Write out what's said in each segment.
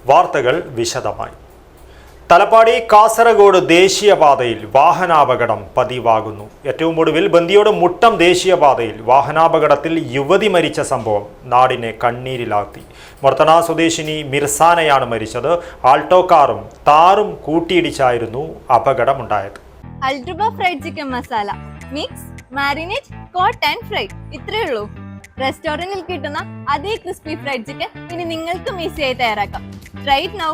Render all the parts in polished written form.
വാർത്തകൾ വിശദമായി. തലപ്പാടി കാസർഗോഡ് ദേശീയപാതയിൽ വാഹനാപകടം പതിവാകുന്നു. ഏറ്റവും ഒടുവിൽ ബന്ദിയോട് മുട്ടം ദേശീയപാതയിൽ വാഹനാപകടത്തിൽ യുവതി മരിച്ച സംഭവം നാടിനെ കണ്ണീരിലാഴ്ത്തി. മൊർത്തണ സ്വദേശിനി മിർസാനയാണ് മരിച്ചത്. ആൾട്ടോ കാറും താറും കൂട്ടിയിടിച്ചായിരുന്നു അപകടമുണ്ടായത്. അൽഡ്രുബ fried chicken masala mix marinate coat and fry ഇത്രയേ ഉള്ളൂ. റെസ്റ്റോറന്റിൽ കിട്ടുന്ന അതേ ക്രിസ്പി ഫ്രൈഡ് ചിക്കൻ ഇനി നിങ്ങൾക്കും ഈസിയായി തയ്യാറാക്കാം. Try it now.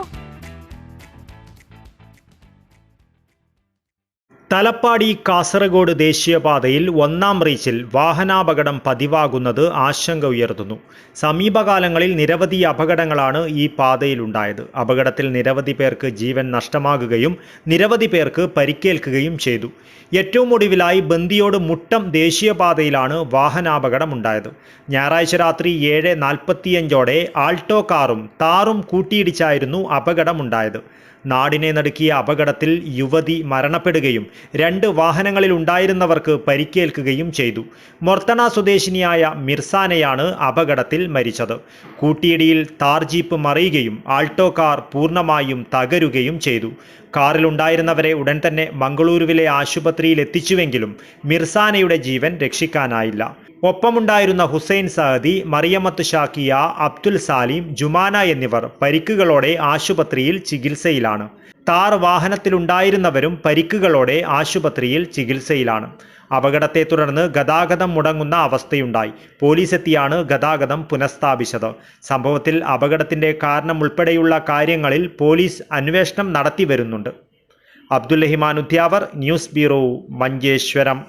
Thalappady Kasaragod ദേശീയപാതയിൽ 1-ാം റീച്ചിൽ വാഹനാപകടം പതിവാകുന്നത് ആശങ്ക ഉയർത്തുന്നു. സമീപകാലങ്ങളിൽ നിരവധി അപകടങ്ങളാണ് ഈ പാതയിലുണ്ടായത്. അപകടത്തിൽ നിരവധി പേർക്ക് ജീവൻ നഷ്ടമാകുകയും നിരവധി പേർക്ക് പരിക്കേൽക്കുകയും ചെയ്തു. ഏറ്റവും ഒടുവിലായി ബന്ദിയോട് മുട്ടം ദേശീയപാതയിലാണ് വാഹനാപകടമുണ്ടായത്. ഞായറാഴ്ച രാത്രി 7:45 ആൾട്ടോ കാറും താറും കൂട്ടിയിടിച്ചായിരുന്നു അപകടമുണ്ടായത്. നാടിനെ നടുക്കിയ അപകടത്തിൽ യുവതി മരണപ്പെടുകയും 2 വാഹനങ്ങളിൽ ഉണ്ടായിരുന്നവർക്ക് പരിക്കേൽക്കുകയും ചെയ്തു. മൊർത്തണ സ്വദേശിനിയായ മിർസാനയാണ് അപകടത്തിൽ മരിച്ചത്. കൂട്ടിയിടിയിൽ താർ ജീപ്പ് മറിയുകയും ആൾട്ടോ കാർ പൂർണ്ണമായും തകരുകയും ചെയ്തു. കാറിലുണ്ടായിരുന്നവരെ ഉടൻ തന്നെ മംഗളൂരുവിലെ ആശുപത്രിയിൽ എത്തിച്ചുവെങ്കിലും മിർസാനയുടെ ജീവൻ രക്ഷിക്കാനായില്ല. ഒപ്പമുണ്ടായിരുന്ന ഹുസൈൻ സഅദി, മറിയമത്ത് ഷാക്കിയ, അബ്ദുൽ സാലിം, ജുമാന എന്നിവർ പരിക്കുകളോടെ ആശുപത്രിയിൽ ചികിത്സയിലാണ്. താർ വാഹനത്തിലുണ്ടായിരുന്നവരും പരിക്കുകളോടെ ആശുപത്രിയിൽ ചികിത്സയിലാണ്. അപകടത്തെ തുടർന്ന് ഗതാഗതം മുടങ്ങുന്ന അവസ്ഥയുണ്ടായി. പോലീസ് എത്തിയാണ് ഗതാഗതം പുനഃസ്ഥാപിച്ചത്. സംഭവത്തിൽ അപകടത്തിൻ്റെ കാരണം ഉൾപ്പെടെയുള്ള കാര്യങ്ങളിൽ പോലീസ് അന്വേഷണം നടത്തി വരുന്നുണ്ട്. Abdul Rahiman Udyavar, news bureau, Manjeshwaram.